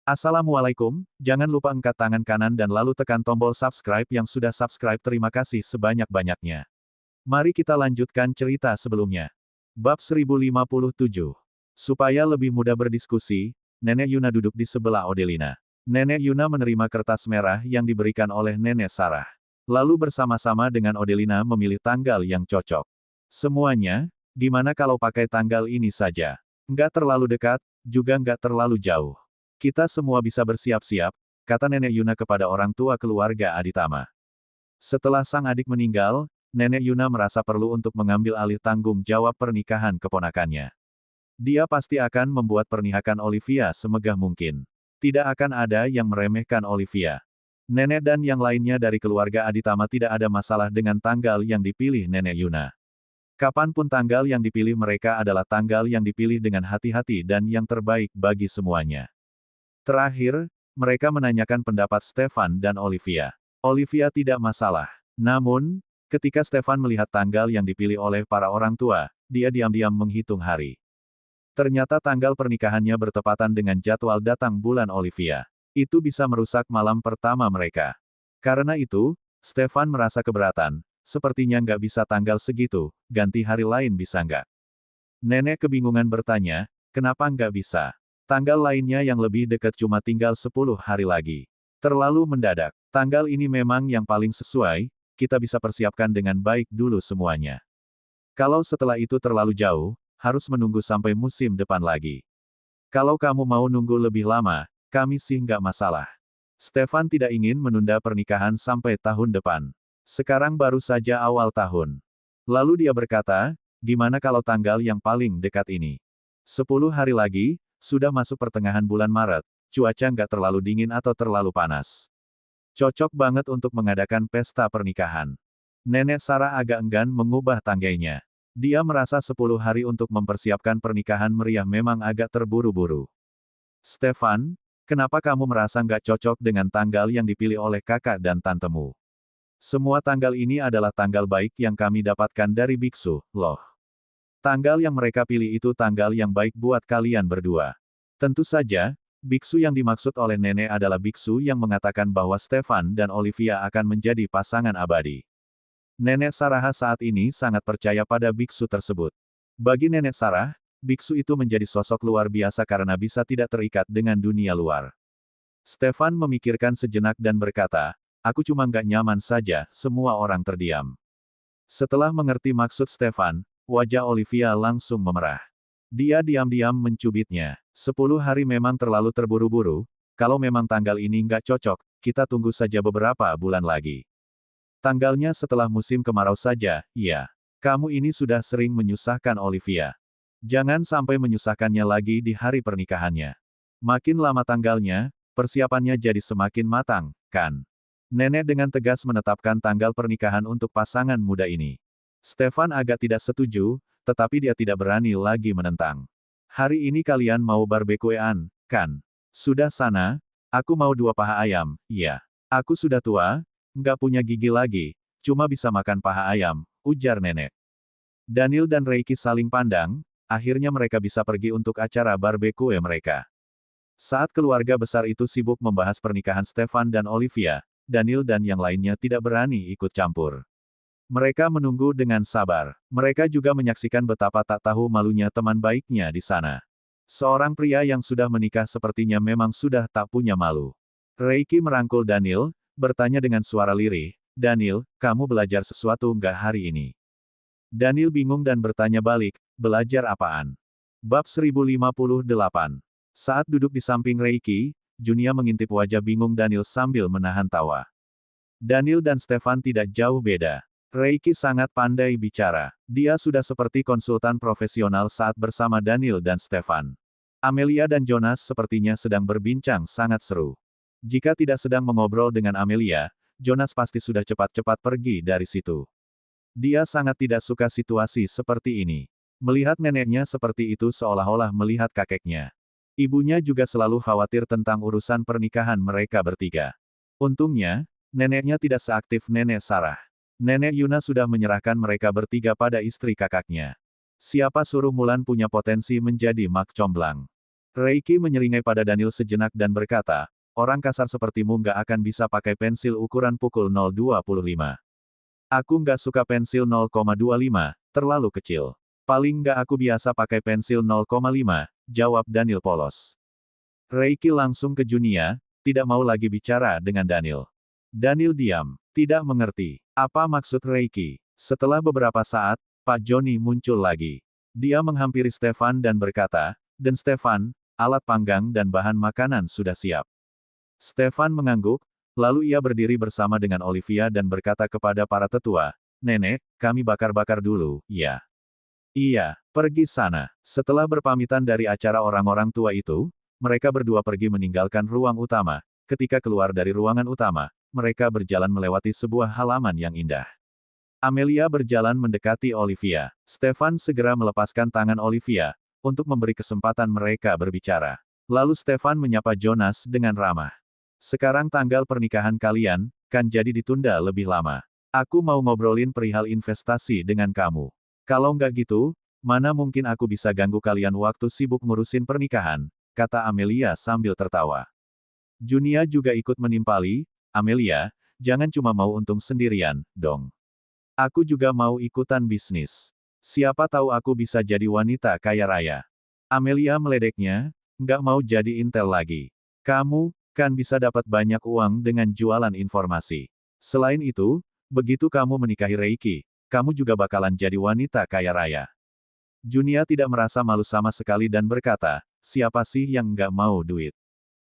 Assalamualaikum, jangan lupa angkat tangan kanan dan lalu tekan tombol subscribe yang sudah subscribe. Terima kasih sebanyak-banyaknya. Mari kita lanjutkan cerita sebelumnya. Bab 1057. Supaya lebih mudah berdiskusi, Nenek Yuna duduk di sebelah Odelina. Nenek Yuna menerima kertas merah yang diberikan oleh Nenek Sarah. Lalu bersama-sama dengan Odelina memilih tanggal yang cocok. Semuanya, gimana kalau pakai tanggal ini saja? Nggak terlalu dekat, juga nggak terlalu jauh. Kita semua bisa bersiap-siap, kata Nenek Yuna kepada orang tua keluarga Aditama. Setelah sang adik meninggal, Nenek Yuna merasa perlu untuk mengambil alih tanggung jawab pernikahan keponakannya. Dia pasti akan membuat pernikahan Olivia semegah mungkin. Tidak akan ada yang meremehkan Olivia. Nenek dan yang lainnya dari keluarga Aditama tidak ada masalah dengan tanggal yang dipilih Nenek Yuna. Kapanpun tanggal yang dipilih mereka adalah tanggal yang dipilih dengan hati-hati dan yang terbaik bagi semuanya. Terakhir, mereka menanyakan pendapat Stefan dan Olivia. Olivia tidak masalah. Namun, ketika Stefan melihat tanggal yang dipilih oleh para orang tua, dia diam-diam menghitung hari. Ternyata tanggal pernikahannya bertepatan dengan jadwal datang bulan Olivia. Itu bisa merusak malam pertama mereka. Karena itu, Stefan merasa keberatan. Sepertinya nggak bisa tanggal segitu, ganti hari lain bisa nggak? Nenek kebingungan bertanya, kenapa nggak bisa? Tanggal lainnya yang lebih dekat cuma tinggal 10 hari lagi. Terlalu mendadak. Tanggal ini memang yang paling sesuai, kita bisa persiapkan dengan baik dulu semuanya. Kalau setelah itu terlalu jauh, harus menunggu sampai musim depan lagi. Kalau kamu mau nunggu lebih lama, kami sih nggak masalah. Stefan tidak ingin menunda pernikahan sampai tahun depan. Sekarang baru saja awal tahun. Lalu dia berkata, gimana kalau tanggal yang paling dekat ini? 10 hari lagi, sudah masuk pertengahan bulan Maret, cuaca nggak terlalu dingin atau terlalu panas. Cocok banget untuk mengadakan pesta pernikahan. Nenek Sarah agak enggan mengubah tanggainya. Dia merasa 10 hari untuk mempersiapkan pernikahan meriah memang agak terburu-buru. Stefan, kenapa kamu merasa nggak cocok dengan tanggal yang dipilih oleh kakak dan tantemu? Semua tanggal ini adalah tanggal baik yang kami dapatkan dari biksu, loh. Tanggal yang mereka pilih itu tanggal yang baik buat kalian berdua. Tentu saja, biksu yang dimaksud oleh nenek adalah biksu yang mengatakan bahwa Stefan dan Olivia akan menjadi pasangan abadi. Nenek Sarah saat ini sangat percaya pada biksu tersebut. Bagi Nenek Sarah, biksu itu menjadi sosok luar biasa karena bisa tidak terikat dengan dunia luar. Stefan memikirkan sejenak dan berkata, aku cuma nggak nyaman saja, semua orang terdiam. Setelah mengerti maksud Stefan, wajah Olivia langsung memerah. Dia diam-diam mencubitnya. 10 hari memang terlalu terburu-buru, kalau memang tanggal ini nggak cocok, kita tunggu saja beberapa bulan lagi. Tanggalnya setelah musim kemarau saja, ya. Kamu ini sudah sering menyusahkan Olivia. Jangan sampai menyusahkannya lagi di hari pernikahannya. Makin lama tanggalnya, persiapannya jadi semakin matang, kan? Nenek dengan tegas menetapkan tanggal pernikahan untuk pasangan muda ini. Stefan agak tidak setuju, tetapi dia tidak berani lagi menentang. Hari ini kalian mau barbekyuan, kan? Sudah sana, aku mau 2 paha ayam, iya. Aku sudah tua, nggak punya gigi lagi, cuma bisa makan paha ayam, ujar nenek. Daniel dan Reiki saling pandang, akhirnya mereka bisa pergi untuk acara barbekue mereka. Saat keluarga besar itu sibuk membahas pernikahan Stefan dan Olivia, Daniel dan yang lainnya tidak berani ikut campur. Mereka menunggu dengan sabar. Mereka juga menyaksikan betapa tak tahu malunya teman baiknya di sana. Seorang pria yang sudah menikah sepertinya memang sudah tak punya malu. Reiki merangkul Daniel, bertanya dengan suara lirih, Daniel, kamu belajar sesuatu nggak hari ini? Daniel bingung dan bertanya balik, belajar apaan? Bab 1058. Saat duduk di samping Reiki, Junia mengintip wajah bingung Daniel sambil menahan tawa. Daniel dan Stefan tidak jauh beda. Reiki sangat pandai bicara. Dia sudah seperti konsultan profesional saat bersama Daniel dan Stefan. Amelia dan Jonas sepertinya sedang berbincang sangat seru. Jika tidak sedang mengobrol dengan Amelia, Jonas pasti sudah cepat-cepat pergi dari situ. Dia sangat tidak suka situasi seperti ini. Melihat neneknya seperti itu seolah-olah melihat kakeknya. Ibunya juga selalu khawatir tentang urusan pernikahan mereka bertiga. Untungnya, neneknya tidak seaktif Nenek Sarah. Nenek Yuna sudah menyerahkan mereka bertiga pada istri kakaknya. Siapa suruh Mulan punya potensi menjadi mak comblang. Reiki menyeringai pada Daniel sejenak dan berkata, orang kasar sepertimu nggak akan bisa pakai pensil ukuran pukul 0,25. Aku nggak suka pensil 0,25, terlalu kecil. Paling nggak aku biasa pakai pensil 0,5, jawab Daniel polos. Reiki langsung ke Junia, tidak mau lagi bicara dengan Daniel. Daniel diam, tidak mengerti. Apa maksud Reiki? Setelah beberapa saat, Pak Joni muncul lagi. Dia menghampiri Stefan dan berkata, dan Stefan, alat panggang dan bahan makanan sudah siap. Stefan mengangguk, lalu ia berdiri bersama dengan Olivia dan berkata kepada para tetua, Nenek, kami bakar-bakar dulu, ya. Iya, pergi sana. Setelah berpamitan dari acara orang-orang tua itu, mereka berdua pergi meninggalkan ruang utama. Ketika keluar dari ruangan utama, mereka berjalan melewati sebuah halaman yang indah. Amelia berjalan mendekati Olivia. Stefan segera melepaskan tangan Olivia, untuk memberi kesempatan mereka berbicara. Lalu Stefan menyapa Jonas dengan ramah. Sekarang tanggal pernikahan kalian, kan jadi ditunda lebih lama. Aku mau ngobrolin perihal investasi dengan kamu. Kalau nggak gitu, mana mungkin aku bisa ganggu kalian waktu sibuk ngurusin pernikahan, kata Amelia sambil tertawa. Junia juga ikut menimpali, Amelia, jangan cuma mau untung sendirian, dong. Aku juga mau ikutan bisnis. Siapa tahu aku bisa jadi wanita kaya raya. Amelia meledeknya, nggak mau jadi intel lagi. Kamu, kan bisa dapat banyak uang dengan jualan informasi. Selain itu, begitu kamu menikahi Reiki, kamu juga bakalan jadi wanita kaya raya. Junia tidak merasa malu sama sekali dan berkata, siapa sih yang nggak mau duit?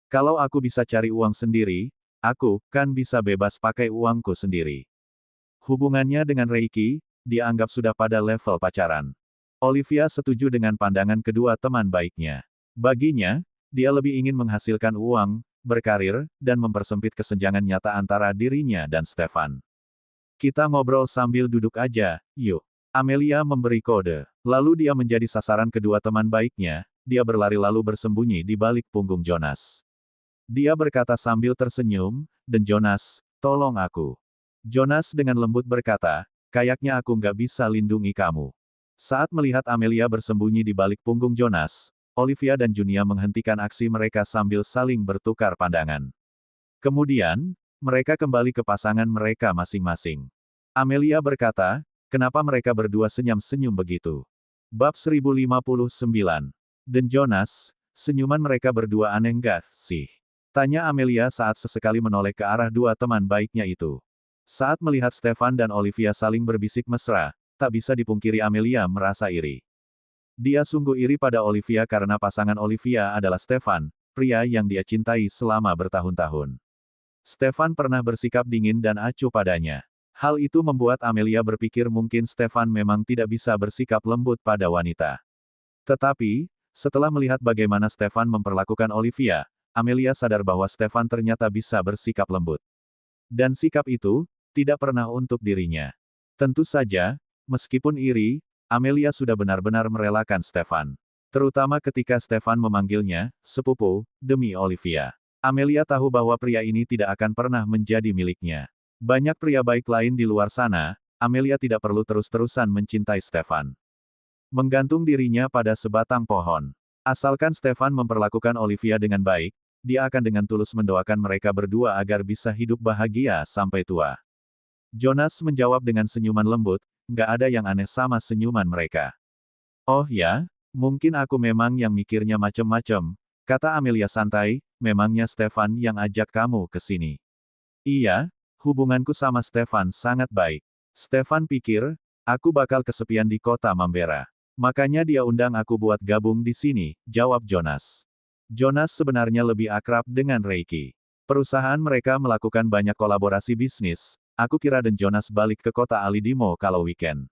Kalau aku bisa cari uang sendiri, aku, kan bisa bebas pakai uangku sendiri. Hubungannya dengan Reiki, dianggap sudah pada level pacaran. Olivia setuju dengan pandangan kedua teman baiknya. Baginya, dia lebih ingin menghasilkan uang, berkarir, dan mempersempit kesenjangan nyata antara dirinya dan Stefan. Kita ngobrol sambil duduk aja, yuk. Amelia memberi kode. Lalu dia menjadi sasaran kedua teman baiknya, dia berlari lalu bersembunyi di balik punggung Jonas. Dia berkata sambil tersenyum, dan Jonas, tolong aku. Jonas dengan lembut berkata, kayaknya aku nggak bisa lindungi kamu. Saat melihat Amelia bersembunyi di balik punggung Jonas, Olivia dan Junia menghentikan aksi mereka sambil saling bertukar pandangan. Kemudian, mereka kembali ke pasangan mereka masing-masing. Amelia berkata, kenapa mereka berdua senyum-senyum begitu? Bab 1059. Dan Jonas, senyuman mereka berdua aneh nggak sih? Tanya Amelia saat sesekali menoleh ke arah dua teman baiknya itu. Saat melihat Stefan dan Olivia saling berbisik mesra, tak bisa dipungkiri Amelia merasa iri. Dia sungguh iri pada Olivia karena pasangan Olivia adalah Stefan, pria yang dia cintai selama bertahun-tahun. Stefan pernah bersikap dingin dan acuh padanya. Hal itu membuat Amelia berpikir mungkin Stefan memang tidak bisa bersikap lembut pada wanita. Tetapi, setelah melihat bagaimana Stefan memperlakukan Olivia, Amelia sadar bahwa Stefan ternyata bisa bersikap lembut. Dan sikap itu, tidak pernah untuk dirinya. Tentu saja, meskipun iri, Amelia sudah benar-benar merelakan Stefan. Terutama ketika Stefan memanggilnya, sepupu, demi Olivia. Amelia tahu bahwa pria ini tidak akan pernah menjadi miliknya. Banyak pria baik lain di luar sana, Amelia tidak perlu terus-terusan mencintai Stefan. Menggantung dirinya pada sebatang pohon. Asalkan Stefan memperlakukan Olivia dengan baik, dia akan dengan tulus mendoakan mereka berdua agar bisa hidup bahagia sampai tua. Jonas menjawab dengan senyuman lembut, nggak ada yang aneh sama senyuman mereka. Oh ya, mungkin aku memang yang mikirnya macem-macem, kata Amelia santai, memangnya Stefan yang ajak kamu ke sini. Iya, hubunganku sama Stefan sangat baik. Stefan pikir, aku bakal kesepian di kota Mambera. Makanya dia undang aku buat gabung di sini, jawab Jonas. Jonas sebenarnya lebih akrab dengan Reiki. Perusahaan mereka melakukan banyak kolaborasi bisnis, aku kira dan Jonas balik ke kota Alidimo kalau weekend.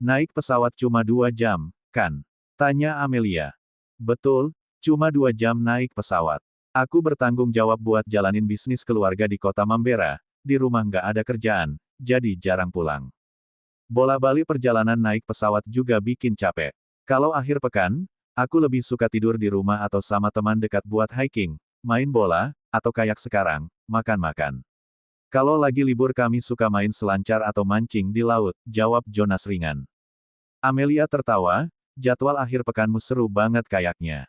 Naik pesawat cuma 2 jam, kan? Tanya Amelia. Betul, cuma 2 jam naik pesawat. Aku bertanggung jawab buat jalanin bisnis keluarga di kota Mambera, di rumah nggak ada kerjaan, jadi jarang pulang. Bola-balik perjalanan naik pesawat juga bikin capek. Kalau akhir pekan, aku lebih suka tidur di rumah atau sama teman dekat buat hiking, main bola, atau kayak sekarang, makan-makan. Kalau lagi libur kami suka main selancar atau mancing di laut, jawab Jonas ringan. Amelia tertawa, jadwal akhir pekanmu seru banget kayaknya.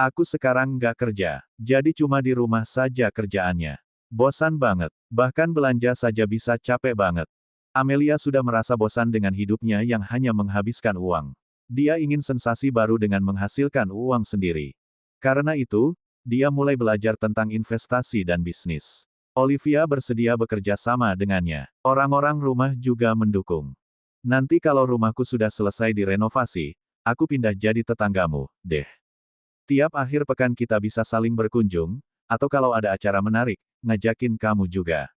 Aku sekarang nggak kerja, jadi cuma di rumah saja kerjaannya. Bosan banget, bahkan belanja saja bisa capek banget. Amelia sudah merasa bosan dengan hidupnya yang hanya menghabiskan uang. Dia ingin sensasi baru dengan menghasilkan uang sendiri. Karena itu, dia mulai belajar tentang investasi dan bisnis. Olivia bersedia bekerja sama dengannya. Orang-orang rumah juga mendukung. Nanti kalau rumahku sudah selesai direnovasi, aku pindah jadi tetanggamu, deh. Tiap akhir pekan kita bisa saling berkunjung, atau kalau ada acara menarik, ngajakin kamu juga.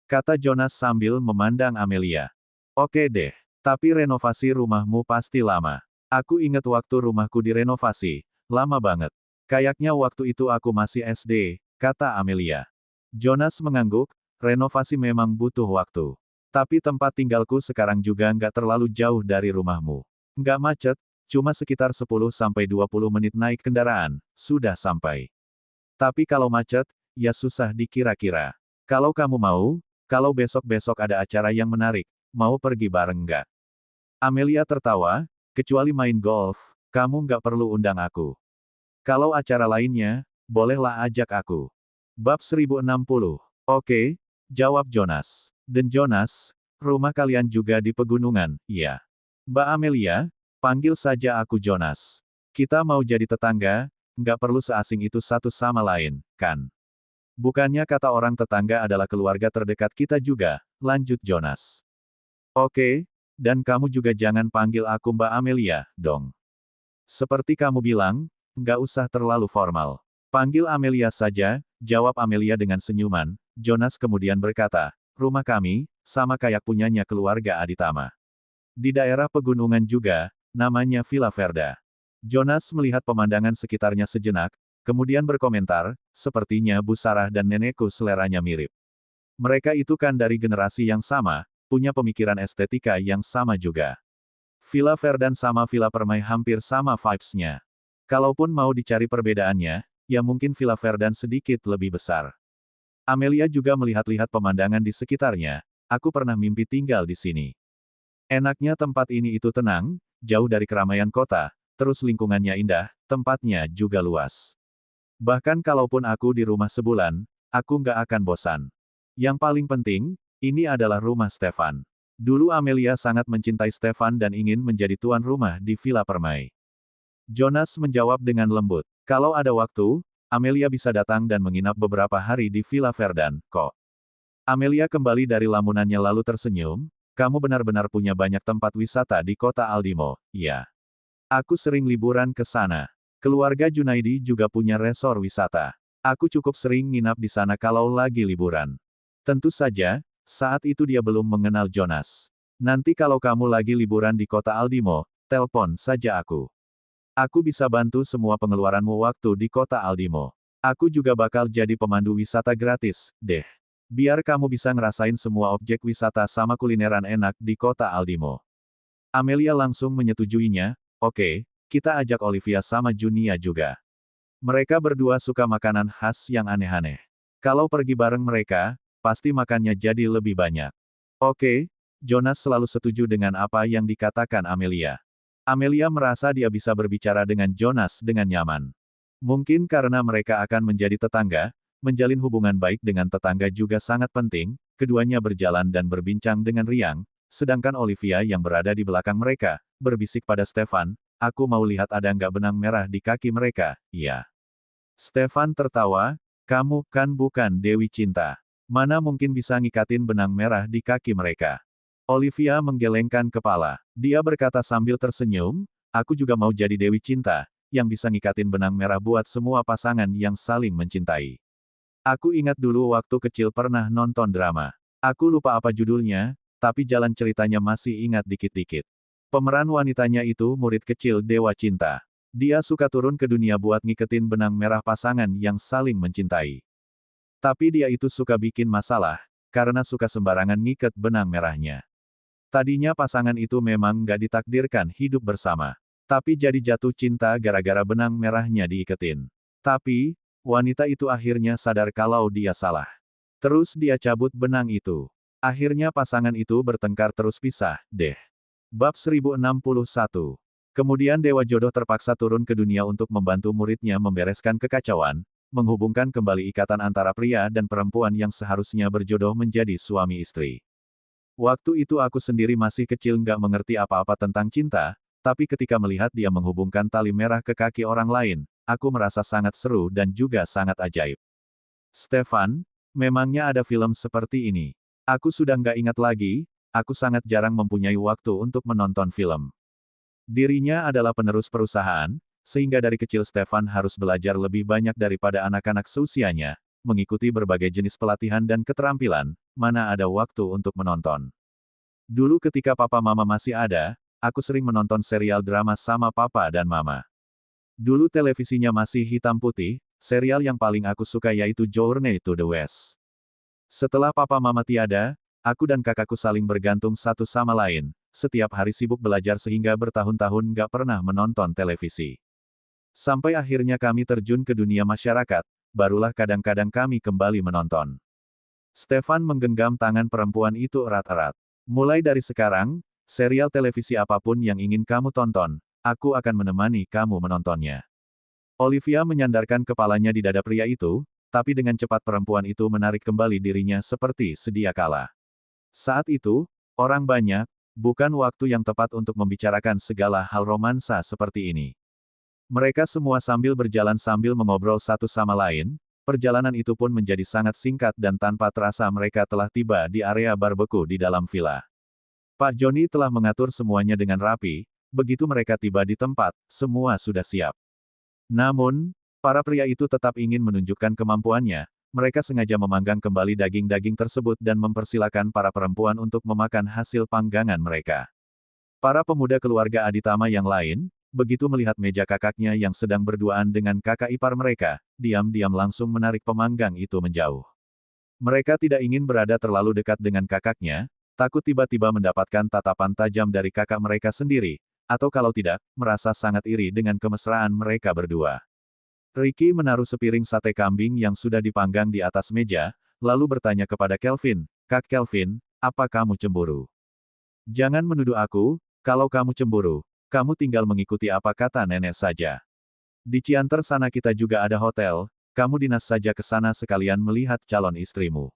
Kata Jonas sambil memandang Amelia. Oke deh, tapi renovasi rumahmu pasti lama. Aku ingat waktu rumahku direnovasi, lama banget. Kayaknya waktu itu aku masih SD, kata Amelia. Jonas mengangguk, renovasi memang butuh waktu. Tapi tempat tinggalku sekarang juga nggak terlalu jauh dari rumahmu. Nggak macet, cuma sekitar 10-20 menit naik kendaraan, sudah sampai. Tapi kalau macet, ya susah dikira-kira. Kalau kamu mau, kalau besok-besok ada acara yang menarik, mau pergi bareng nggak? Amelia tertawa, kecuali main golf, kamu nggak perlu undang aku. Kalau acara lainnya, bolehlah ajak aku. Bab 1060. Oke, jawab Jonas. Dan Jonas, rumah kalian juga di pegunungan, iya. Mbak Amelia, panggil saja aku Jonas. Kita mau jadi tetangga, nggak perlu seasing itu satu sama lain, kan? Bukannya kata orang tetangga adalah keluarga terdekat kita juga, lanjut Jonas. Oke, dan kamu juga jangan panggil aku Mbak Amelia, dong. Seperti kamu bilang, nggak usah terlalu formal. Panggil Amelia saja, jawab Amelia dengan senyuman. Jonas kemudian berkata, rumah kami, sama kayak punyanya keluarga Aditama. Di daerah pegunungan juga, namanya Villa Verda. Jonas melihat pemandangan sekitarnya sejenak, kemudian berkomentar, sepertinya Bu Sarah dan nenekku seleranya mirip. Mereka itu kan dari generasi yang sama, punya pemikiran estetika yang sama juga. Villa Verdan sama Villa Permai hampir sama vibes-nya. Kalaupun mau dicari perbedaannya, ya mungkin Villa Verdan sedikit lebih besar. Amelia juga melihat-lihat pemandangan di sekitarnya, aku pernah mimpi tinggal di sini. Enaknya tempat ini itu tenang, jauh dari keramaian kota, terus lingkungannya indah, tempatnya juga luas. Bahkan kalaupun aku di rumah sebulan, aku nggak akan bosan. Yang paling penting, ini adalah rumah Stefan. Dulu Amelia sangat mencintai Stefan dan ingin menjadi tuan rumah di Villa Permai. Jonas menjawab dengan lembut. Kalau ada waktu, Amelia bisa datang dan menginap beberapa hari di Villa Verdan, kok. Amelia kembali dari lamunannya lalu tersenyum, kamu benar-benar punya banyak tempat wisata di kota Aldimo, ya. Aku sering liburan ke sana. Keluarga Junaidi juga punya resor wisata. Aku cukup sering nginap di sana kalau lagi liburan. Tentu saja, saat itu dia belum mengenal Jonas. Nanti kalau kamu lagi liburan di kota Aldimo, telepon saja aku. Aku bisa bantu semua pengeluaranmu waktu di kota Aldimo. Aku juga bakal jadi pemandu wisata gratis, deh. Biar kamu bisa ngerasain semua objek wisata sama kulineran enak di kota Aldimo. Amelia langsung menyetujuinya, oke, kita ajak Olivia sama Junia juga. Mereka berdua suka makanan khas yang aneh-aneh. Kalau pergi bareng mereka, pasti makannya jadi lebih banyak. Oke, Jonas selalu setuju dengan apa yang dikatakan Amelia. Amelia merasa dia bisa berbicara dengan Jonas dengan nyaman. Mungkin karena mereka akan menjadi tetangga, menjalin hubungan baik dengan tetangga juga sangat penting, keduanya berjalan dan berbincang dengan riang, sedangkan Olivia yang berada di belakang mereka, berbisik pada Stefan, aku mau lihat ada nggak benang merah di kaki mereka, iya. Stefan tertawa, kamu kan bukan Dewi Cinta. Mana mungkin bisa ngikatin benang merah di kaki mereka. Olivia menggelengkan kepala. Dia berkata sambil tersenyum, aku juga mau jadi Dewi Cinta, yang bisa ngikatin benang merah buat semua pasangan yang saling mencintai. Aku ingat dulu waktu kecil pernah nonton drama. Aku lupa apa judulnya, tapi jalan ceritanya masih ingat dikit-dikit. Pemeran wanitanya itu murid kecil Dewa Cinta. Dia suka turun ke dunia buat ngiketin benang merah pasangan yang saling mencintai. Tapi dia itu suka bikin masalah, karena suka sembarangan ngiket benang merahnya. Tadinya pasangan itu memang nggak ditakdirkan hidup bersama. Tapi jadi jatuh cinta gara-gara benang merahnya diiketin. Tapi, wanita itu akhirnya sadar kalau dia salah. Terus dia cabut benang itu. Akhirnya pasangan itu bertengkar terus pisah, deh. Bab 1061. Kemudian Dewa Jodoh terpaksa turun ke dunia untuk membantu muridnya membereskan kekacauan, menghubungkan kembali ikatan antara pria dan perempuan yang seharusnya berjodoh menjadi suami istri. Waktu itu aku sendiri masih kecil nggak mengerti apa-apa tentang cinta, tapi ketika melihat dia menghubungkan tali merah ke kaki orang lain, aku merasa sangat seru dan juga sangat ajaib. Stefan, memangnya ada film seperti ini? Aku sudah nggak ingat lagi, aku sangat jarang mempunyai waktu untuk menonton film. Dirinya adalah penerus perusahaan, sehingga dari kecil Stefan harus belajar lebih banyak daripada anak-anak seusianya, mengikuti berbagai jenis pelatihan dan keterampilan, mana ada waktu untuk menonton. Dulu ketika papa mama masih ada, aku sering menonton serial drama sama papa dan mama. Dulu televisinya masih hitam putih, serial yang paling aku suka yaitu Journey to the West. Setelah papa mama tiada, aku dan kakakku saling bergantung satu sama lain, setiap hari sibuk belajar sehingga bertahun-tahun nggak pernah menonton televisi. Sampai akhirnya kami terjun ke dunia masyarakat, barulah kadang-kadang kami kembali menonton. Stefan menggenggam tangan perempuan itu erat-erat. Mulai dari sekarang, serial televisi apapun yang ingin kamu tonton, aku akan menemani kamu menontonnya. Olivia menyandarkan kepalanya di dada pria itu, tapi dengan cepat perempuan itu menarik kembali dirinya seperti sedia kala. Saat itu, orang banyak, bukan waktu yang tepat untuk membicarakan segala hal romansa seperti ini. Mereka semua sambil berjalan sambil mengobrol satu sama lain, perjalanan itu pun menjadi sangat singkat dan tanpa terasa mereka telah tiba di area barbeque di dalam villa. Pak Joni telah mengatur semuanya dengan rapi, begitu mereka tiba di tempat, semua sudah siap. Namun, para pria itu tetap ingin menunjukkan kemampuannya, mereka sengaja memanggang kembali daging-daging tersebut dan mempersilakan para perempuan untuk memakan hasil panggangan mereka. Para pemuda keluarga Aditama yang lain, begitu melihat meja kakaknya yang sedang berduaan dengan kakak ipar mereka, diam-diam langsung menarik pemanggang itu menjauh. Mereka tidak ingin berada terlalu dekat dengan kakaknya, takut tiba-tiba mendapatkan tatapan tajam dari kakak mereka sendiri, atau kalau tidak, merasa sangat iri dengan kemesraan mereka berdua. Ricky menaruh sepiring sate kambing yang sudah dipanggang di atas meja, lalu bertanya kepada Kelvin, "Kak Kelvin, apa kamu cemburu?" "Jangan menuduh aku, kalau kamu cemburu, kamu tinggal mengikuti apa kata nenek saja. Di Cianter sana kita juga ada hotel, kamu dinas saja ke sana sekalian melihat calon istrimu."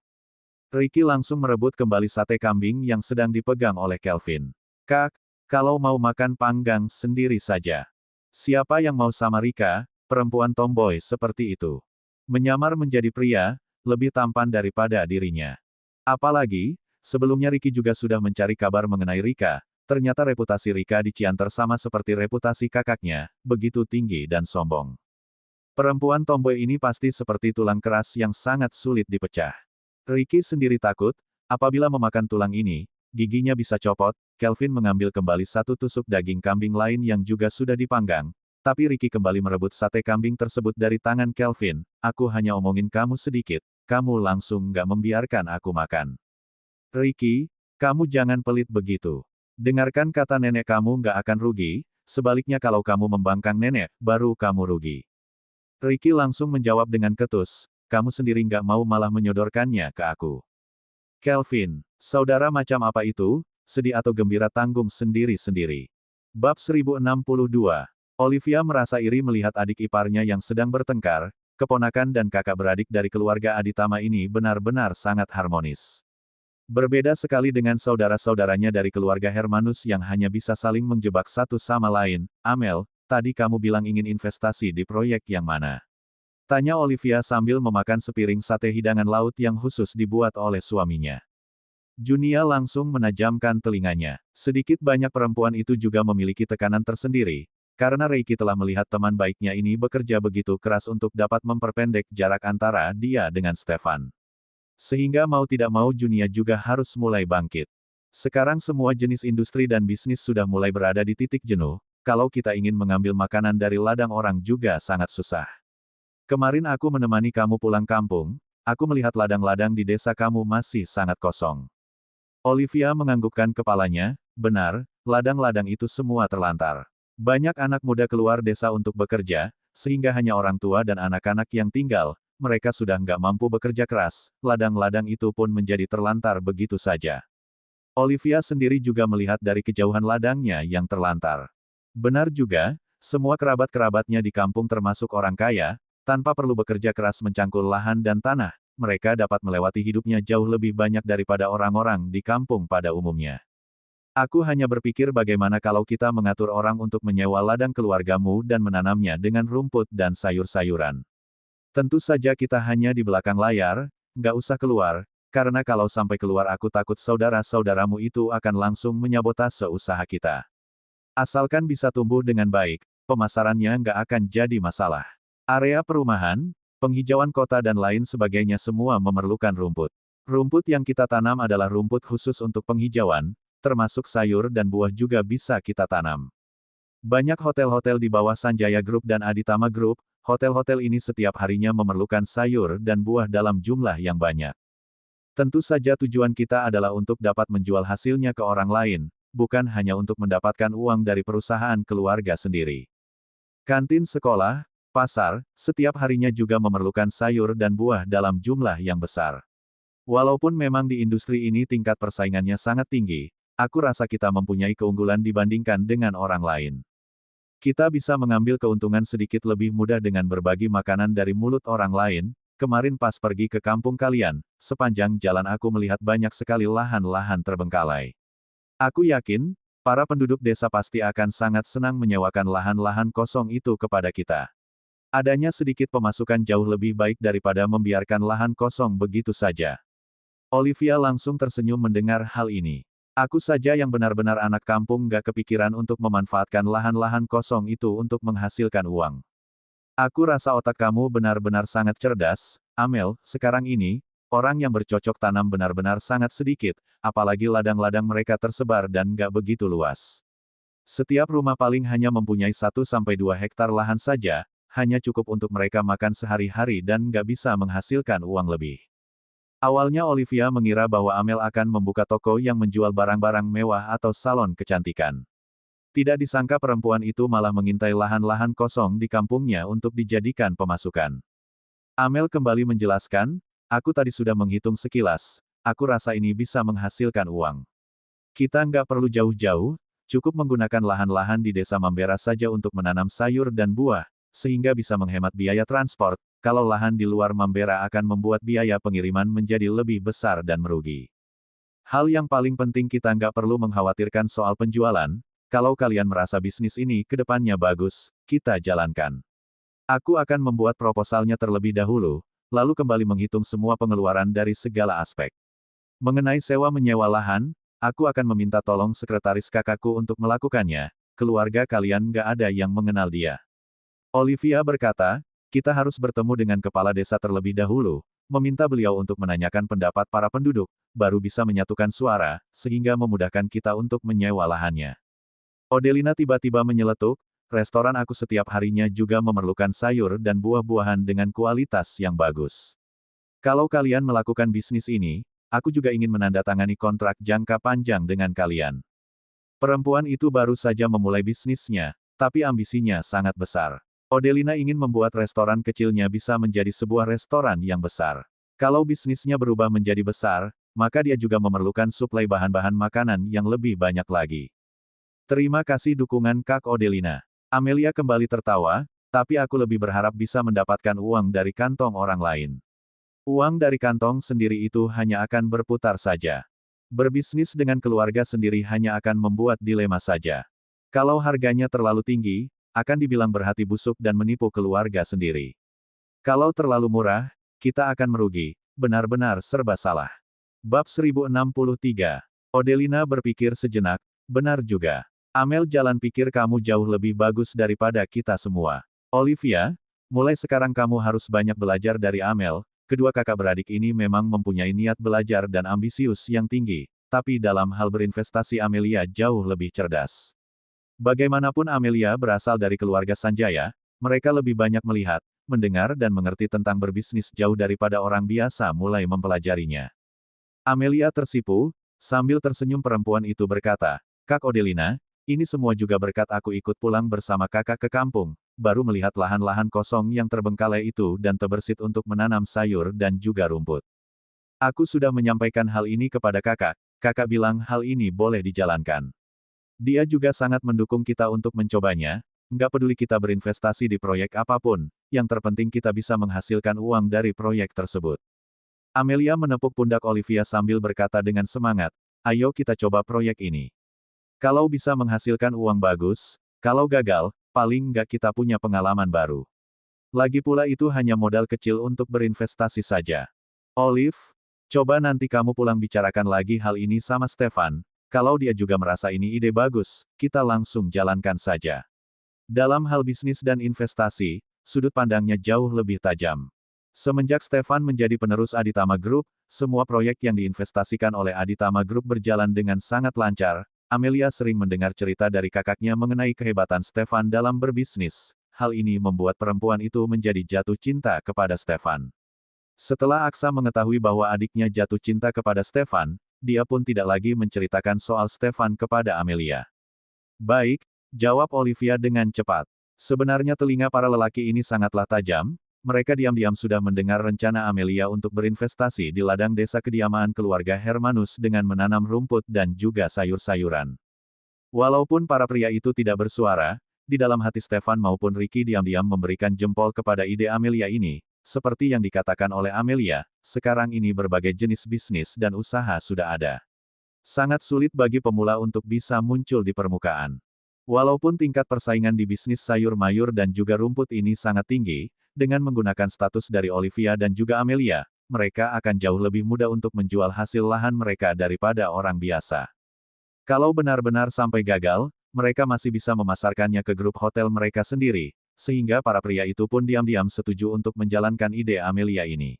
Ricky langsung merebut kembali sate kambing yang sedang dipegang oleh Kelvin. "Kak, kalau mau makan panggang sendiri saja. Siapa yang mau sama Rika, perempuan tomboy seperti itu? Menyamar menjadi pria, lebih tampan daripada dirinya. Apalagi, sebelumnya Ricky juga sudah mencari kabar mengenai Rika. Ternyata reputasi Rika di Cianter sama seperti reputasi kakaknya, begitu tinggi dan sombong. Perempuan tomboy ini pasti seperti tulang keras yang sangat sulit dipecah. Ricky sendiri takut, apabila memakan tulang ini, giginya bisa copot." Kelvin mengambil kembali satu tusuk daging kambing lain yang juga sudah dipanggang, tapi Ricky kembali merebut sate kambing tersebut dari tangan Kelvin. "Aku hanya omongin kamu sedikit, kamu langsung nggak membiarkan aku makan. Ricky, kamu jangan pelit begitu. Dengarkan kata nenek, kamu nggak akan rugi, sebaliknya kalau kamu membangkang nenek, baru kamu rugi." Ricky langsung menjawab dengan ketus, "Kamu sendiri nggak mau malah menyodorkannya ke aku." Kelvin, saudara macam apa itu, sedih atau gembira tanggung sendiri-sendiri. Bab 1062. Olivia merasa iri melihat adik iparnya yang sedang bertengkar, keponakan dan kakak beradik dari keluarga Aditama ini benar-benar sangat harmonis. Berbeda sekali dengan saudara-saudaranya dari keluarga Hermanus yang hanya bisa saling menjebak satu sama lain. "Amel, tadi kamu bilang ingin investasi di proyek yang mana?" tanya Olivia sambil memakan sepiring sate hidangan laut yang khusus dibuat oleh suaminya. Junia langsung menajamkan telinganya. Sedikit banyak perempuan itu juga memiliki tekanan tersendiri, karena Reiki telah melihat teman baiknya ini bekerja begitu keras untuk dapat memperpendek jarak antara dia dengan Stefan. Sehingga mau tidak mau Junia juga harus mulai bangkit. Sekarang semua jenis industri dan bisnis sudah mulai berada di titik jenuh, kalau kita ingin mengambil makanan dari ladang orang juga sangat susah. Kemarin aku menemani kamu pulang kampung, aku melihat ladang-ladang di desa kamu masih sangat kosong. Olivia menganggukkan kepalanya, benar, ladang-ladang itu semua terlantar. Banyak anak muda keluar desa untuk bekerja, sehingga hanya orang tua dan anak-anak yang tinggal. Mereka sudah nggak mampu bekerja keras, ladang-ladang itu pun menjadi terlantar begitu saja. Olivia sendiri juga melihat dari kejauhan ladangnya yang terlantar. Benar juga, semua kerabat-kerabatnya di kampung termasuk orang kaya, tanpa perlu bekerja keras mencangkul lahan dan tanah, mereka dapat melewati hidupnya jauh lebih banyak daripada orang-orang di kampung pada umumnya. Aku hanya berpikir bagaimana kalau kita mengatur orang untuk menyewa ladang keluargamu dan menanamnya dengan rumput dan sayur-sayuran. Tentu saja kita hanya di belakang layar, nggak usah keluar, karena kalau sampai keluar aku takut saudara-saudaramu itu akan langsung menyabotase usaha kita. Asalkan bisa tumbuh dengan baik, pemasarannya nggak akan jadi masalah. Area perumahan, penghijauan kota dan lain sebagainya semua memerlukan rumput. Rumput yang kita tanam adalah rumput khusus untuk penghijauan, termasuk sayur dan buah juga bisa kita tanam. Banyak hotel-hotel di bawah Sanjaya Group dan Aditama Group, hotel-hotel ini setiap harinya memerlukan sayur dan buah dalam jumlah yang banyak. Tentu saja tujuan kita adalah untuk dapat menjual hasilnya ke orang lain, bukan hanya untuk mendapatkan uang dari perusahaan keluarga sendiri. Kantin sekolah, pasar, setiap harinya juga memerlukan sayur dan buah dalam jumlah yang besar. Walaupun memang di industri ini tingkat persaingannya sangat tinggi, aku rasa kita mempunyai keunggulan dibandingkan dengan orang lain. Kita bisa mengambil keuntungan sedikit lebih mudah dengan berbagi makanan dari mulut orang lain. Kemarin pas pergi ke kampung kalian, sepanjang jalan aku melihat banyak sekali lahan-lahan terbengkalai. Aku yakin, para penduduk desa pasti akan sangat senang menyewakan lahan-lahan kosong itu kepada kita. Adanya sedikit pemasukan jauh lebih baik daripada membiarkan lahan kosong begitu saja. Olivia langsung tersenyum mendengar hal ini. Aku saja yang benar-benar anak kampung gak kepikiran untuk memanfaatkan lahan-lahan kosong itu untuk menghasilkan uang. Aku rasa otak kamu benar-benar sangat cerdas, Amel. Sekarang ini, orang yang bercocok tanam benar-benar sangat sedikit, apalagi ladang-ladang mereka tersebar dan gak begitu luas. Setiap rumah paling hanya mempunyai 1-2 hektar lahan saja, hanya cukup untuk mereka makan sehari-hari dan gak bisa menghasilkan uang lebih. Awalnya Olivia mengira bahwa Amel akan membuka toko yang menjual barang-barang mewah atau salon kecantikan. Tidak disangka perempuan itu malah mengintai lahan-lahan kosong di kampungnya untuk dijadikan pemasukan. Amel kembali menjelaskan, aku tadi sudah menghitung sekilas, aku rasa ini bisa menghasilkan uang. Kita nggak perlu jauh-jauh, cukup menggunakan lahan-lahan di desa Mambera saja untuk menanam sayur dan buah, sehingga bisa menghemat biaya transport. Kalau lahan di luar Mambera akan membuat biaya pengiriman menjadi lebih besar dan merugi. Hal yang paling penting kita nggak perlu mengkhawatirkan soal penjualan, kalau kalian merasa bisnis ini ke depannya bagus, kita jalankan. Aku akan membuat proposalnya terlebih dahulu, lalu kembali menghitung semua pengeluaran dari segala aspek. Mengenai sewa menyewa lahan, aku akan meminta tolong sekretaris kakakku untuk melakukannya, keluarga kalian nggak ada yang mengenal dia. Olivia berkata, kita harus bertemu dengan kepala desa terlebih dahulu, meminta beliau untuk menanyakan pendapat para penduduk, baru bisa menyatukan suara, sehingga memudahkan kita untuk menyewa lahannya. Odelina tiba-tiba menyeletuk, restoran aku setiap harinya juga memerlukan sayur dan buah-buahan dengan kualitas yang bagus. Kalau kalian melakukan bisnis ini, aku juga ingin menandatangani kontrak jangka panjang dengan kalian. Perempuan itu baru saja memulai bisnisnya, tapi ambisinya sangat besar. Odelina ingin membuat restoran kecilnya bisa menjadi sebuah restoran yang besar. Kalau bisnisnya berubah menjadi besar, maka dia juga memerlukan suplai bahan-bahan makanan yang lebih banyak lagi. Terima kasih dukungan Kak Odelina. Amelia kembali tertawa, tapi aku lebih berharap bisa mendapatkan uang dari kantong orang lain. Uang dari kantong sendiri itu hanya akan berputar saja. Berbisnis dengan keluarga sendiri hanya akan membuat dilema saja. Kalau harganya terlalu tinggi, akan dibilang berhati busuk dan menipu keluarga sendiri. Kalau terlalu murah, kita akan merugi, benar-benar serba salah. Bab 1063. Odelina berpikir sejenak, benar juga. Amel jalan pikir kamu jauh lebih bagus daripada kita semua. Olivia, mulai sekarang kamu harus banyak belajar dari Amel, kedua kakak beradik ini memang mempunyai niat belajar dan ambisius yang tinggi, tapi dalam hal berinvestasi Amelia jauh lebih cerdas. Bagaimanapun Amelia berasal dari keluarga Sanjaya, mereka lebih banyak melihat, mendengar dan mengerti tentang berbisnis jauh daripada orang biasa mulai mempelajarinya. Amelia tersipu, sambil tersenyum perempuan itu berkata, Kak Odelina, ini semua juga berkat aku ikut pulang bersama kakak ke kampung, baru melihat lahan-lahan kosong yang terbengkalai itu dan terbersit untuk menanam sayur dan juga rumput. Aku sudah menyampaikan hal ini kepada kakak bilang hal ini boleh dijalankan. Dia juga sangat mendukung kita untuk mencobanya, nggak peduli kita berinvestasi di proyek apapun, yang terpenting kita bisa menghasilkan uang dari proyek tersebut. Amelia menepuk pundak Olivia sambil berkata dengan semangat, ayo kita coba proyek ini. Kalau bisa menghasilkan uang bagus, kalau gagal, paling nggak kita punya pengalaman baru. Lagi pula itu hanya modal kecil untuk berinvestasi saja. Olive, coba nanti kamu pulang bicarakan lagi hal ini sama Stefan, kalau dia juga merasa ini ide bagus, kita langsung jalankan saja. Dalam hal bisnis dan investasi, sudut pandangnya jauh lebih tajam. Semenjak Stefan menjadi penerus Aditama Group, semua proyek yang diinvestasikan oleh Aditama Group berjalan dengan sangat lancar. Amelia sering mendengar cerita dari kakaknya mengenai kehebatan Stefan dalam berbisnis. Hal ini membuat perempuan itu menjadi jatuh cinta kepada Stefan. Setelah Aksa mengetahui bahwa adiknya jatuh cinta kepada Stefan, dia pun tidak lagi menceritakan soal Stefan kepada Amelia. Baik, jawab Olivia dengan cepat. Sebenarnya telinga para lelaki ini sangatlah tajam, mereka diam-diam sudah mendengar rencana Amelia untuk berinvestasi di ladang desa kediaman keluarga Hermanus dengan menanam rumput dan juga sayur-sayuran. Walaupun para pria itu tidak bersuara, di dalam hati Stefan maupun Ricky diam-diam memberikan jempol kepada ide Amelia ini. Seperti yang dikatakan oleh Amelia, sekarang ini berbagai jenis bisnis dan usaha sudah ada. Sangat sulit bagi pemula untuk bisa muncul di permukaan. Walaupun tingkat persaingan di bisnis sayur mayur dan juga rumput ini sangat tinggi, dengan menggunakan status dari Olivia dan juga Amelia, mereka akan jauh lebih mudah untuk menjual hasil lahan mereka daripada orang biasa. Kalau benar-benar sampai gagal, mereka masih bisa memasarkannya ke grup hotel mereka sendiri, sehingga para pria itu pun diam-diam setuju untuk menjalankan ide Amelia ini.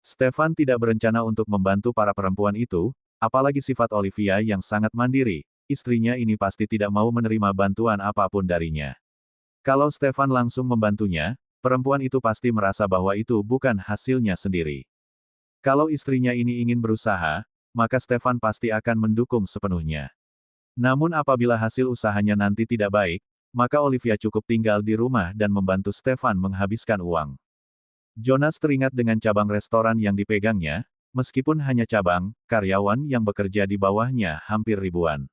Stefan tidak berencana untuk membantu para perempuan itu, apalagi sifat Olivia yang sangat mandiri, istrinya ini pasti tidak mau menerima bantuan apapun darinya. Kalau Stefan langsung membantunya, perempuan itu pasti merasa bahwa itu bukan hasilnya sendiri. Kalau istrinya ini ingin berusaha, maka Stefan pasti akan mendukung sepenuhnya. Namun apabila hasil usahanya nanti tidak baik, maka Olivia cukup tinggal di rumah dan membantu Stefan menghabiskan uang. Jonas teringat dengan cabang restoran yang dipegangnya, meskipun hanya cabang, karyawan yang bekerja di bawahnya hampir ribuan.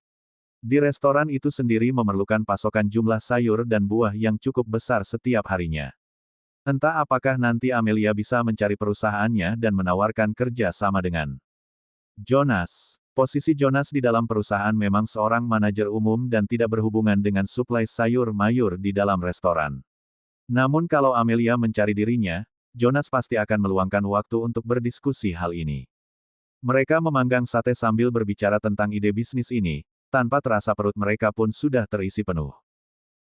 Di restoran itu sendiri memerlukan pasokan jumlah sayur dan buah yang cukup besar setiap harinya. Entah apakah nanti Amelia bisa mencari perusahaannya dan menawarkan kerja sama dengan Jonas. Posisi Jonas di dalam perusahaan memang seorang manajer umum dan tidak berhubungan dengan suplai sayur mayur di dalam restoran. Namun kalau Amelia mencari dirinya, Jonas pasti akan meluangkan waktu untuk berdiskusi hal ini. Mereka memanggang sate sambil berbicara tentang ide bisnis ini, tanpa terasa perut mereka pun sudah terisi penuh.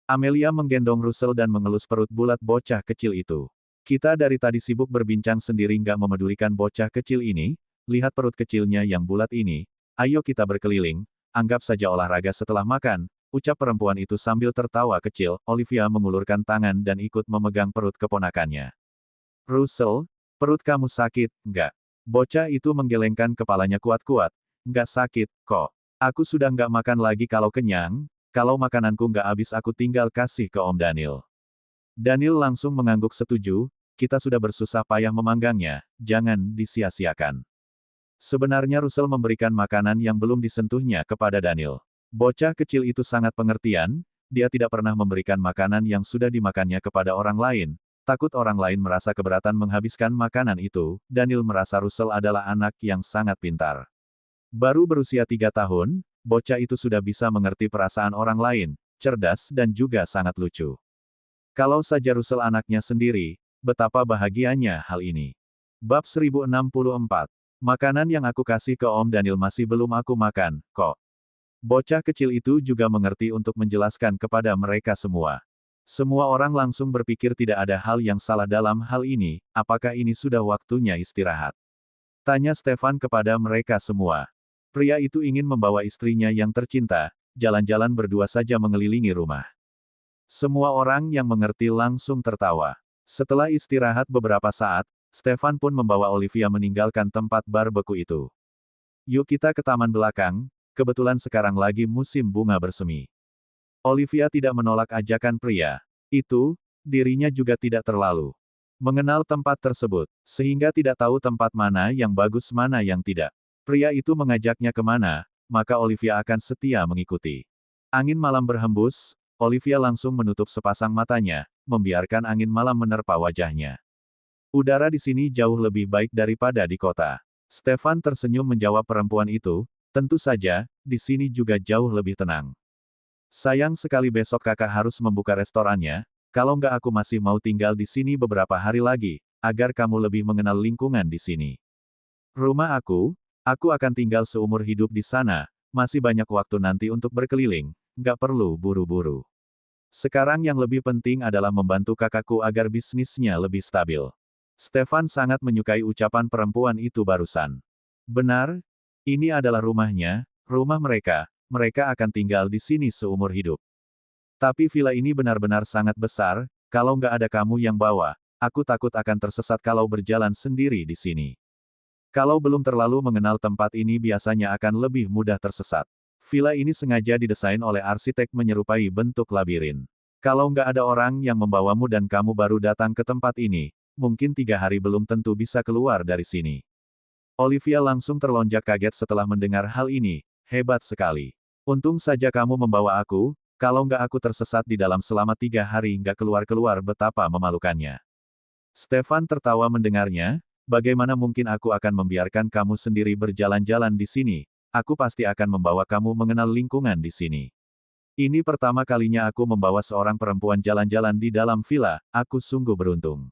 Amelia menggendong Russell dan mengelus perut bulat bocah kecil itu. Kita dari tadi sibuk berbincang sendiri nggak memedulikan bocah kecil ini, lihat perut kecilnya yang bulat ini. Ayo kita berkeliling, anggap saja olahraga setelah makan, ucap perempuan itu sambil tertawa kecil. Olivia mengulurkan tangan dan ikut memegang perut keponakannya. Russell, perut kamu sakit, enggak? Bocah itu menggelengkan kepalanya kuat-kuat. Enggak sakit, kok. Aku sudah enggak makan lagi kalau kenyang, kalau makananku enggak habis aku tinggal kasih ke Om Daniel. Daniel langsung mengangguk setuju, kita sudah bersusah payah memanggangnya, jangan disia-siakan. Sebenarnya Russell memberikan makanan yang belum disentuhnya kepada Daniel. Bocah kecil itu sangat pengertian, dia tidak pernah memberikan makanan yang sudah dimakannya kepada orang lain. Takut orang lain merasa keberatan menghabiskan makanan itu, Daniel merasa Russell adalah anak yang sangat pintar. Baru berusia 3 tahun, bocah itu sudah bisa mengerti perasaan orang lain, cerdas dan juga sangat lucu. Kalau saja Russell anaknya sendiri, betapa bahagianya hal ini. Bab 1064. Makanan yang aku kasih ke Om Daniel masih belum aku makan, kok. Bocah kecil itu juga mengerti untuk menjelaskan kepada mereka semua. Semua orang langsung berpikir tidak ada hal yang salah dalam hal ini, apakah ini sudah waktunya istirahat? Tanya Stefan kepada mereka semua. Pria itu ingin membawa istrinya yang tercinta, jalan-jalan berdua saja mengelilingi rumah. Semua orang yang mengerti langsung tertawa. Setelah istirahat beberapa saat, Stefan pun membawa Olivia meninggalkan tempat barbeku itu. Yuk kita ke taman belakang, kebetulan sekarang lagi musim bunga bersemi. Olivia tidak menolak ajakan pria itu, dirinya juga tidak terlalu mengenal tempat tersebut, sehingga tidak tahu tempat mana yang bagus mana yang tidak. Pria itu mengajaknya kemana, maka Olivia akan setia mengikuti. Angin malam berhembus, Olivia langsung menutup sepasang matanya, membiarkan angin malam menerpa wajahnya. Udara di sini jauh lebih baik daripada di kota. Stefan tersenyum menjawab perempuan itu, tentu saja, di sini juga jauh lebih tenang. Sayang sekali besok kakak harus membuka restorannya, kalau nggak aku masih mau tinggal di sini beberapa hari lagi, agar kamu lebih mengenal lingkungan di sini. Rumah aku akan tinggal seumur hidup di sana, masih banyak waktu nanti untuk berkeliling, nggak perlu buru-buru. Sekarang yang lebih penting adalah membantu kakakku agar bisnisnya lebih stabil. Stefan sangat menyukai ucapan perempuan itu barusan. Benar, ini adalah rumahnya, rumah mereka akan tinggal di sini seumur hidup. Tapi villa ini benar-benar sangat besar, kalau nggak ada kamu yang bawa, aku takut akan tersesat kalau berjalan sendiri di sini. Kalau belum terlalu mengenal tempat ini biasanya akan lebih mudah tersesat. Villa ini sengaja didesain oleh arsitek menyerupai bentuk labirin. Kalau nggak ada orang yang membawamu dan kamu baru datang ke tempat ini, mungkin 3 hari belum tentu bisa keluar dari sini. Olivia langsung terlonjak kaget setelah mendengar hal ini, hebat sekali. Untung saja kamu membawa aku, kalau nggak aku tersesat di dalam selama 3 hari nggak keluar-keluar betapa memalukannya. Stefan tertawa mendengarnya, bagaimana mungkin aku akan membiarkan kamu sendiri berjalan-jalan di sini, aku pasti akan membawa kamu mengenal lingkungan di sini. Ini pertama kalinya aku membawa seorang perempuan jalan-jalan di dalam villa, aku sungguh beruntung.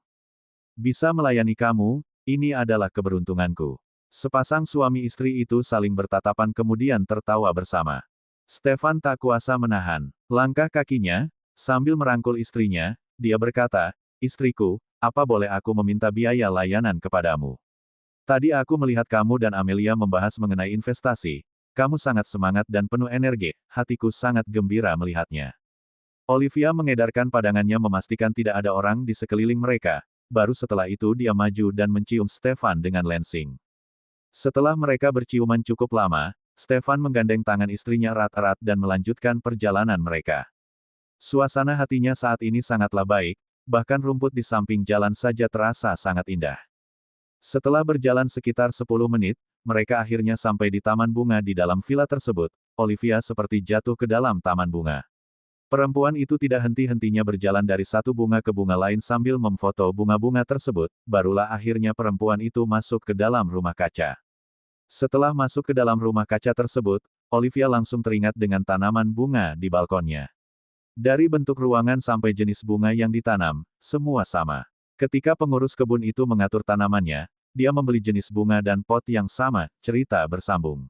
Bisa melayani kamu, ini adalah keberuntunganku. Sepasang suami istri itu saling bertatapan kemudian tertawa bersama. Stefan tak kuasa menahan langkah kakinya, sambil merangkul istrinya, dia berkata, "Istriku, apa boleh aku meminta biaya layanan kepadamu? Tadi aku melihat kamu dan Amelia membahas mengenai investasi, kamu sangat semangat dan penuh energi, hatiku sangat gembira melihatnya." Olivia mengedarkan pandangannya memastikan tidak ada orang di sekeliling mereka, baru setelah itu dia maju dan mencium Stefan dengan lensing. Setelah mereka berciuman cukup lama, Stefan menggandeng tangan istrinya erat-erat dan melanjutkan perjalanan mereka. Suasana hatinya saat ini sangatlah baik, bahkan rumput di samping jalan saja terasa sangat indah. Setelah berjalan sekitar 10 menit, mereka akhirnya sampai di taman bunga di dalam villa tersebut. Olivia seperti jatuh ke dalam taman bunga. Perempuan itu tidak henti-hentinya berjalan dari satu bunga ke bunga lain sambil memfoto bunga-bunga tersebut, barulah akhirnya perempuan itu masuk ke dalam rumah kaca. Setelah masuk ke dalam rumah kaca tersebut, Olivia langsung teringat dengan tanaman bunga di balkonnya. Dari bentuk ruangan sampai jenis bunga yang ditanam, semua sama. Ketika pengurus kebun itu mengatur tanamannya, dia membeli jenis bunga dan pot yang sama, cerita bersambung.